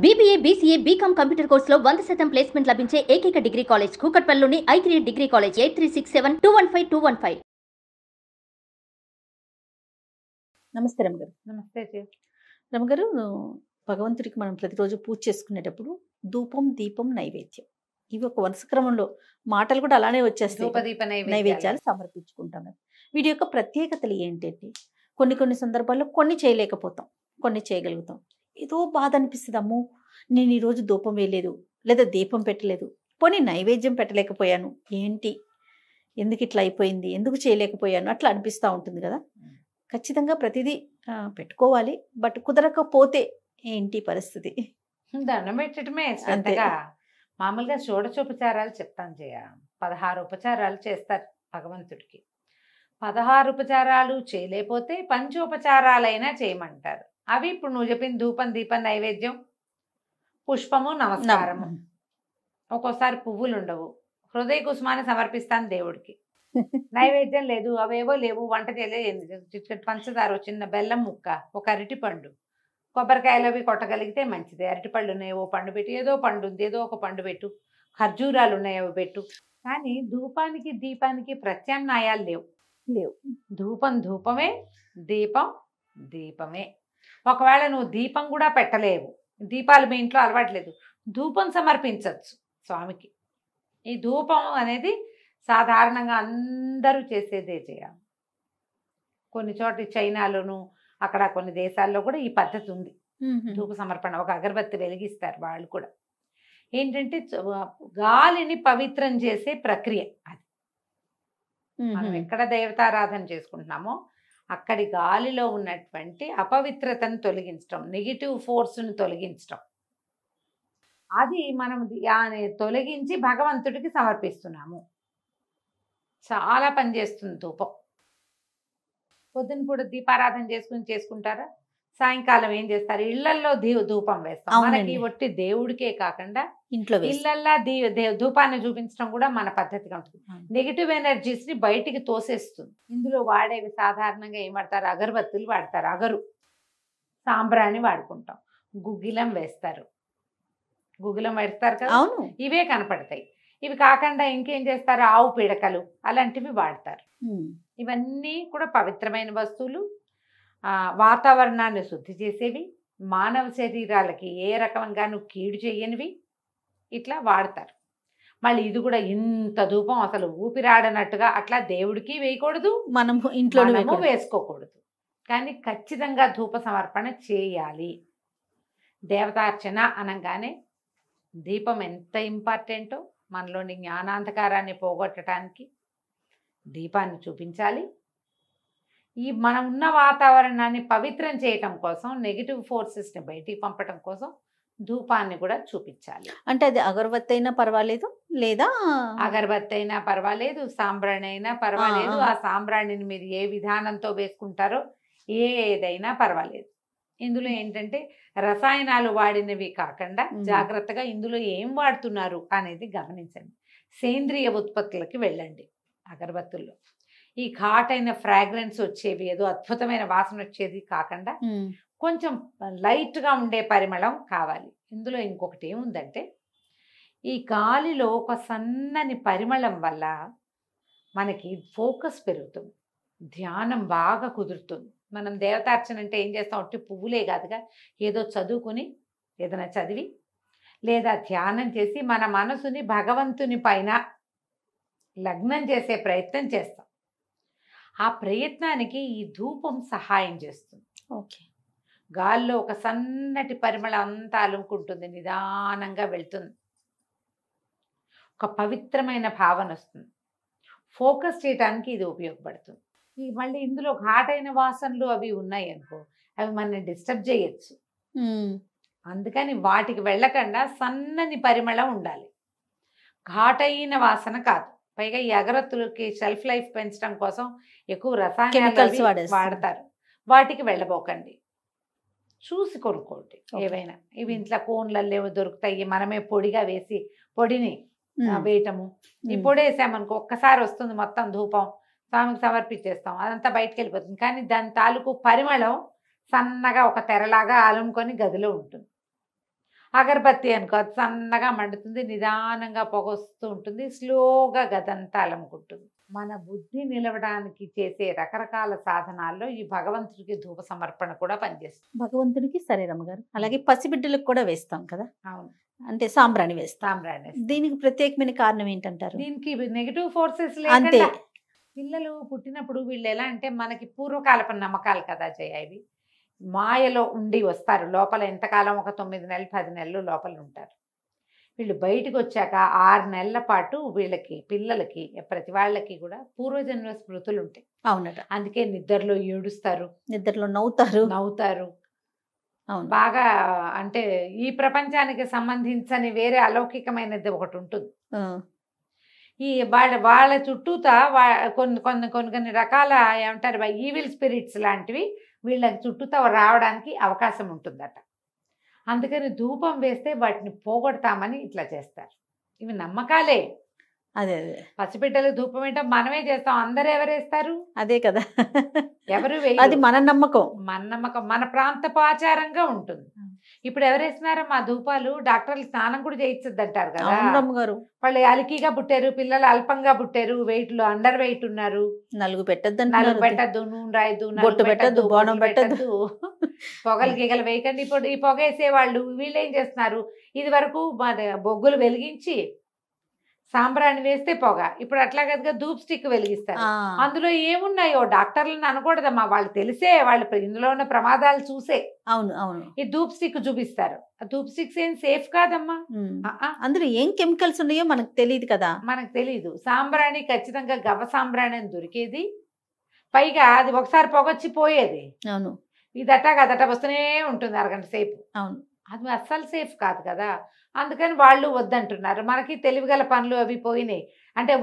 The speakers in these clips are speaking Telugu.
బీబీఏ, బీసీఏ, బీకామ్ కంప్యూటర్ కోర్సులో 100% ప్లేస్మెంట్ లభించే ఏకైక డిగ్రీ కాలేజ్ కూకట్పల్లిలోని i3 డిగ్రీ కాలేజ్ 8367215215. నమస్తే రమగారు. నమస్తే జీ. రమగారు, భగవంతుడికి మనం ప్రతిరోజు పూజ చేసుకునేటప్పుడు ధూపం, దీపం, నైవేద్యం ఇవి ఒక వరుస క్రమంలో మాటలు కూడా అలానే వచ్చేస్తాయి. ధూపదీప నైవేద్యాలు సమర్పించుకుంటాం. వీటి యొక్క ప్రత్యేకతలు ఏంటంటే కొన్ని సందర్భాల్లో కొన్ని చేయలేకపోతాం, కొన్ని చేయగలుగుతాం. ఏదో బాధ అనిపిస్తుంది, అమ్మో నేను ఈరోజు ధూపం వేయలేదు లేదా దీపం పెట్టలేదు, పోనీ నైవేద్యం పెట్టలేకపోయాను, ఏంటి ఎందుకు ఇట్లా అయిపోయింది, ఎందుకు చేయలేకపోయాను అట్లా అనిపిస్తూ ఉంటుంది కదా. ఖచ్చితంగా ప్రతిదీ పెట్టుకోవాలి, బట్ కుదరకపోతే ఏంటి పరిస్థితి? దండం పెట్టడమే శ్రద్ధగా. మామూలుగా షోడశోపచారాలు చెప్తాను జయ. 16 ఉపచారాలు చేస్తారు భగవంతుడికి. 16 ఉపచారాలు చేయలేకపోతే పంచోపచారాలైనా చేయమంటారు. అవి ఇప్పుడు నువ్వు చెప్పిన ధూపం, దీపం, నైవేద్యం, పుష్పము, నమస్కారము. ఒక్కోసారి పువ్వులు ఉండవు, హృదయ కుసుమాన్ని సమర్పిస్తాను దేవుడికి. నైవేద్యం లేదు, అవేవో లేవు, వంట చేయలేదు, పంచదార, చిన్న బెల్లం ముక్క, ఒక అరటిపండు, కొబ్బరికాయలు అవి కొట్టగలిగితే మంచిది. అరటిపళ్ళు ఉన్నాయి, ఓ పండు పెట్టు, ఏదో పండు ఉంది ఏదో ఒక పండు పెట్టు, ఖర్జూరాలు ఉన్నాయి అవి పెట్టు. కానీ ధూపానికి దీపానికి ప్రత్యామ్నాయాలు లేవు. ధూపం ధూపమే, దీపం దీపమే. ఒకవేళ నువ్వు దీపం కూడా పెట్టలేవు, దీపాలు మీ ఇంట్లో అలవాట్లేదు, ధూపం సమర్పించవచ్చు స్వామికి. ఈ ధూపం అనేది సాధారణంగా అందరూ చేసేదే చేయాలి. కొన్ని చోట్ల చైనాలోను అక్కడ కొన్ని దేశాల్లో కూడా ఈ పద్ధతి ఉంది. ధూప సమర్పణ, ఒక అగరబత్తి వెలిగిస్తారు వాళ్ళు కూడా. ఏంటంటే గాలిని పవిత్రం చేసే ప్రక్రియ అది. మనం ఎక్కడ దేవతారాధన చేసుకుంటున్నామో అక్కడి గాలిలో ఉన్నటువంటి అపవిత్రతను తొలగించడం, నెగిటివ్ ఫోర్స్ను తొలగించడం, అది మనం తొలగించి భగవంతుడికి సమర్పిస్తున్నాము. చాలా పనిచేస్తుంది ధూపం. పొద్దున కూడా దీపారాధన చేసుకుంటారా, సాయంకాలం ఏం చేస్తారు, ఇళ్లల్లో ధూపం వేస్తాం. మనకి ఒట్టి దేవుడికే కాకుండా ఇళ్లల్లా ధూపాన్ని చూపించడం కూడా మన పద్ధతిగా ఉంటుంది. నెగిటివ్ ఎనర్జీస్ ని బయటికి తోసేస్తుంది. ఇందులో వాడేవి సాధారణంగా ఏం వాడతారు, అగరబత్తులు వాడతారు, అగరు, సాంబ్రాణి వాడుకుంటాం, గుగ్గిలం వేస్తారు, గుగ్గిలం వేస్తారు కదా, ఇవే కనపడతాయి. ఇవి కాకుండా ఇంకేం చేస్తారు, ఆవు పిడకలు అలాంటివి వాడతారు. ఇవన్నీ కూడా పవిత్రమైన వస్తువులు, వాతావరణాన్ని శుద్ధి చేసేవి, మానవ శరీరాలకి ఏ రకంగానూ కీడు చేయనివి, ఇట్లా వాడతారు. మళ్ళీ ఇది కూడా ఇంత ధూపం అసలు ఊపిరాడనట్టుగా అట్లా దేవుడికి వేయకూడదు, మనం ఇంట్లో వేసుకోకూడదు. కానీ ఖచ్చితంగా ధూప సమర్పణ చేయాలి. దేవతార్చన అనగానే దీపం ఎంత ఇంపార్టెంటో, మనలోని జ్ఞానాంధకారాన్ని పోగొట్టడానికి దీపాన్ని చూపించాలి. ఈ మనం ఉన్న వాతావరణాన్ని పవిత్రం చేయటం కోసం, నెగిటివ్ ఫోర్సెస్ని బయటికి పంపటం కోసం ధూపాన్ని కూడా చూపించాలి. అంటే అది అగరబత్తి అయినా పర్వాలేదు, లేదా అగరబత్తి అయినా పర్వాలేదు, సాంబ్రాణి అయినా పర్వాలేదు. ఆ సాంబ్రాణిని మీరు ఏ విధానంతో వేసుకుంటారో ఏదైనా పర్వాలేదు. ఇందులో ఏంటంటే రసాయనాలు వాడినవి కాకుండా జాగ్రత్తగా ఇందులో ఏం వాడుతున్నారు అనేది గమనించండి. సేంద్రియ ఉత్పత్తులకి వెళ్ళండి. అగరబత్తుల్లో ఈ ఘాటైన ఫ్రాగ్రెన్స్ వచ్చేవి, ఏదో అద్భుతమైన వాసన వచ్చేది కాకుండా కొంచెం లైట్గా ఉండే పరిమళం కావాలి. ఇందులో ఇంకొకటి ఏముందంటే, ఈ గాలిలో ఒక సన్నని పరిమళం వల్ల మనకి ఫోకస్ పెరుగుతుంది, ధ్యానం బాగా కుదురుతుంది. మనం దేవతార్చన అంటే ఏం చేస్తాం, ఒట్టి పువ్వులే కాదుగా, ఏదో చదువుకుని ఏదైనా చదివి లేదా ధ్యానం చేసి మన మనసుని భగవంతుని పైన లగ్నం చేసే ప్రయత్నం చేస్తాం. ఆ ప్రయత్నానికి ఈ ధూపం సహాయం చేస్తుంది. ఓకే, గాల్లో ఒక సన్నటి పరిమళం అంతా అలుముకుంటుంది, నిదానంగా వెళ్తుంది, ఒక పవిత్రమైన భావన వస్తుంది. ఫోకస్ చేయడానికి ఇది ఉపయోగపడుతుంది. మళ్ళీ ఇందులో ఘాటైన వాసనలు అవి ఉన్నాయి అనుకో, అవి మనల్ని డిస్టర్బ్ చేయొచ్చు. అందుకని వాటికి వెళ్ళకుండా సన్నని పరిమళం ఉండాలి, ఘాటైన వాసన కాదు. పైగా ఈ అగరత్తులకి షెల్ఫ్ లైఫ్ పెంచడం కోసం ఎక్కువ రసాయనాలు వాడతారు, వాటికి వెళ్ళబోకండి. చూసి కొనుక్కోండి ఏవైనా. ఇవి ఇంట్లో కోన్లలో దొరుకుతాయి, మనమే పొడిగా వేసి పొడిని వేయటము. ఈ పొడి వేసామనుకో ఒక్కసారి వస్తుంది మొత్తం ధూపం, స్వామికి సమర్పించేస్తాం, అదంతా బయటకు వెళ్ళిపోతుంది. కానీ దాని తాలూకు పరిమళం సన్నగా ఒక తెరలాగా అలుముకొని గదిలో ఉంటుంది. అగరబత్తి అనుకో, అది సన్నగా మండుతుంది, నిదానంగా పొగ వస్తూ ఉంటుంది, స్లోగా గదంతా అలముకుంటుంది. మన బుద్ధి నిలవడానికి చేసే రకరకాల సాధనాల్లో ఈ భగవంతుడికి ధూప సమర్పణ కూడా పనిచేస్తుంది. భగవంతుడికి సరే రమ్మగారు. అలాగే పసిబిడ్డలకు కూడా వేస్తాం కదా, అవును, అంటే సాంబ్రాణి వేస్తాం. సాంబ్రాణి. దీనికి ప్రత్యేకమైన కారణం ఏంటంటారు? దీనికి నెగిటివ్ ఫోర్సెస్ అంతే. లేకుండా పిల్లలు పుట్టినప్పుడు వీళ్ళు ఎలా అంటే మనకి పూర్వకాలపు నమ్మకాలు కదా జయ, ఇవి మాయలో ఉండి వస్తారు లోపల. ఎంతకాలం, ఒక 9 నెలలు 10 నెలలు లోపల ఉంటారు. వీళ్ళు బయటకు వచ్చాక 6 నెలల పాటు వీళ్ళకి పిల్లలకి ప్రతి వాళ్ళకి కూడా పూర్వజన్మ స్మృతులు ఉంటాయి. అవునట. అందుకే నిద్రలో ఏడుస్తారు, నిద్రలో నవ్వుతారు. అవును. బాగా అంటే ఈ ప్రపంచానికి సంబంధించని వేరే అలౌకికమైనది ఒకటి ఉంటుంది. ఈ వాళ్ళ చుట్టూతా కొన్ని రకాల ఏమంటారు ఈవిల్ స్పిరిట్స్ లాంటివి వీళ్ళ చుట్టూతా రావడానికి అవకాశం ఉంటుందట. అందుకని ధూపం వేస్తే వాటిని పోగొడతామని ఇట్లా చేస్తారు. ఇవి నమ్మకాలే. అదే పసిబిడ్డలకు ధూపం ఏంటో మనమే చేస్తాం, అందరూ ఎవరేస్తారు? అదే కదా, ఎవరు అది మన నమ్మకం. మన నమ్మకం, మన ప్రాంతపు ఆచారంగా ఉంటుంది. ఇప్పుడు ఎవరేస్తున్నారో మా ధూపాలు డాక్టర్లు స్నానం కూడా చేయించద్దు అంటారు కదా. గారు వాళ్ళు అలికిగా పుట్టారు, పిల్లలు అల్పంగా పుట్టారు, వెయిట్ లో అండర్ వెయిట్ ఉన్నారు, నలుగు పెట్టద్దు, నూనె రాయద్దు, బొట్టు పెట్టద్దు, బోనం పెట్టద్దు, పొగలు గీగలు వేయకండి. ఇప్పుడు ఈ పొగ వేసేవాళ్ళు వీళ్ళు ఏం చేస్తున్నారు, ఇది వరకు బొగ్గులు వెలిగించి సాంబ్రాణి వేస్తే పొగ, ఇప్పుడు అట్లా కదా ధూప్ స్టిక్ వెలిగిస్తారు. అందులో ఏమున్నాయో డాక్టర్లను అనకూడదమ్మా, వాళ్ళు తెలిసే, వాళ్ళు ఇందులో ఉన్న ప్రమాదాలు చూసే అవును ఈ ధూప్ స్టిక్ చూపిస్తారు. ఆ ధూప్ స్టిక్స్ ఏం సేఫ్ కాదమ్మా. అందులో ఏం కెమికల్స్ ఉన్నాయో మనకు తెలియదు కదా. మనకు తెలీదు. సాంబ్రాణి ఖచ్చితంగా గవ సాంబ్రాణి అని దొరికేది, పైగా అది ఒకసారి పొగొచ్చి పోయేది. అవును. ఇదట వస్తూనే ఉంటుంది అరగంట సేపు. అవును. అది అస్సలు సేఫ్ కాదు కదా. అందుకని వాళ్ళు వద్దంటున్నారు. మనకి తెలివిగల పనులు అవి పోయినాయి అంటే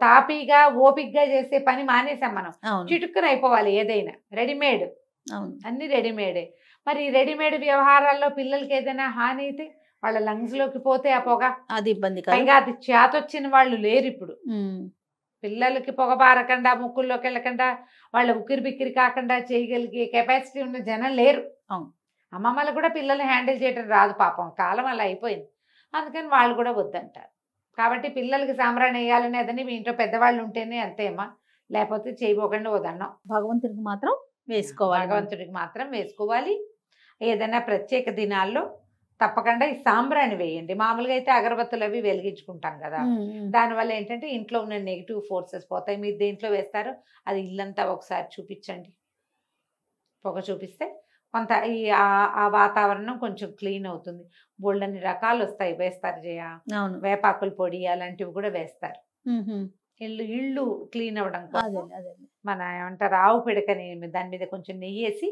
తాపీగా ఓపిక్గా చేసే పని మానేసాం మనం. చిటుక్కున అయిపోవాలి ఏదైనా, రెడీమేడ్, అన్ని రెడీమేడే. మరి రెడీమేడ్ వ్యవహారాల్లో పిల్లలకి ఏదైనా హాని అయితే వాళ్ళ లంగ్స్ లోకి పోతే ఆ పొగ అది ఇబ్బంది. పైగా అది చేతొచ్చిన వాళ్ళు లేరు ఇప్పుడు. పిల్లలకి పొగ పారకుండా, ముక్కుల్లోకి వెళ్ళకుండా, వాళ్ళ ఉక్కిరి బిక్కిరి కాకుండా చేయగలిగే కెపాసిటీ ఉన్న జనం లేరు. అమ్మమ్మలు కూడా పిల్లల్ని హ్యాండిల్ చేయడం రాదు పాపం, కాలం అలా అయిపోయింది. అందుకని వాళ్ళు కూడా వద్దంటారు. కాబట్టి పిల్లలకి సాంబ్రాణి వేయాలని అదని మీ ఇంట్లో పెద్దవాళ్ళు ఉంటేనే అంతేమ్మా, లేకపోతే చేయబోకుండా వదన్నాం. భగవంతుడికి మాత్రం వేసుకోవాలి. ఏదైనా ప్రత్యేక దినాల్లో తప్పకుండా ఈ సాంబ్రాణి వేయండి. మామూలుగా అయితే అగరబత్తులు అవి వెలిగించుకుంటాం కదా, దానివల్ల ఏంటంటే ఇంట్లో ఉన్న నెగిటివ్ ఫోర్సెస్ పోతాయి. మీరు దేంట్లో వేస్తారో అది ఇల్లంతా ఒకసారి చూపించండి, పొగ చూపిస్తే కొంత ఆ వాతావరణం కొంచెం క్లీన్ అవుతుంది. బోల్డన్ని రకాలు వస్తాయి వేస్తారు జయ. వేపాకుల పొడి అలాంటివి కూడా వేస్తారు. ఇళ్ళు క్లీన్ అవ్వడం కోసం మన ఏమంటారు ఆవు పిడకని దాని మీద కొంచెం నెయ్యి వేసి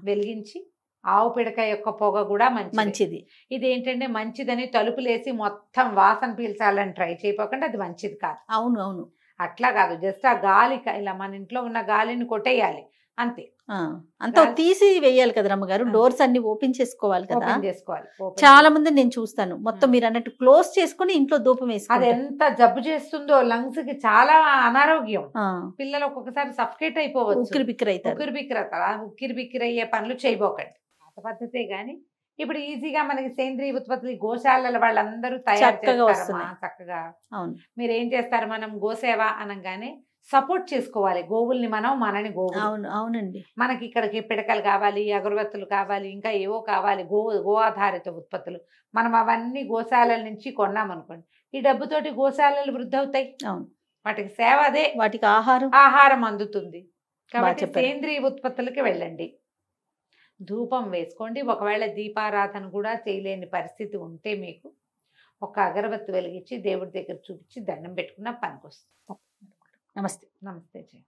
వెలిగించి, ఆవు పిడక యొక్క పొగ కూడా మంచిది. ఇదేంటంటే మంచిదని తలుపులేసి మొత్తం వాసన పీల్చాలని ట్రై చేయపోకుండా అది మంచిది కాదు. అవును. అట్లా కాదు, జస్ట్ ఆ గాలి ఇలా మన ఇంట్లో ఉన్న గాలిని కొట్టేయాలి అంతే. అంతా తీసి వేయాలి కదా రమ్మగారు. డోర్స్ అన్ని ఓపెన్ చేసుకోవాలి కదా. చాలా మంది నేను చూస్తాను మొత్తం మీరు అన్నట్టు క్లోజ్ చేసుకుని ఇంట్లో ధూపం వేసి, అది ఎంత జబ్బు చేస్తుందో లంగ్స్ కి, చాలా అనారోగ్యం. పిల్లలు ఒక్కొక్కసారి సఫకేట్ అయిపోవచ్చు, ఉక్కిరి బిక్కిరి అయ్యే పనులు చేయబోకండి. పాత పద్ధతే గాని ఇప్పుడు ఈజీగా మనకి సేంద్రియ ఉత్పత్తులు గోశాలల వాళ్ళందరూ తయారు చేస్తారు చక్కగా. మీరు ఏం చేస్తారు, మనం గోసేవ అనగానే సపోర్ట్ చేసుకోవాలి గోవుల్ని, మనని గోవులు. అవునండి. మనకి ఇక్కడికి పిడకలు కావాలి, అగరబత్తులు కావాలి, ఇంకా ఏవో కావాలి, గో ఆధారిత ఉత్పత్తులు. మనం అవన్నీ గోశాలల నుంచి కొన్నామనుకోండి, ఈ డబ్బుతోటి గోశాలలు వృద్ధి అవుతాయి. వాటికి సేవ అదే, వాటికి ఆహారం అందుతుంది. కాబట్టి సేంద్రియ ఉత్పత్తులకి వెళ్ళండి, ధూపం వేసుకోండి. ఒకవేళ దీపారాధన కూడా చేయలేని పరిస్థితి ఉంటే మీకు ఒక అగరబత్తి వెలిగించి దేవుడి దగ్గర చూపించి దండం పెట్టుకున్న పనికొస్తుంది. నమస్తే. నమస్తే జయ.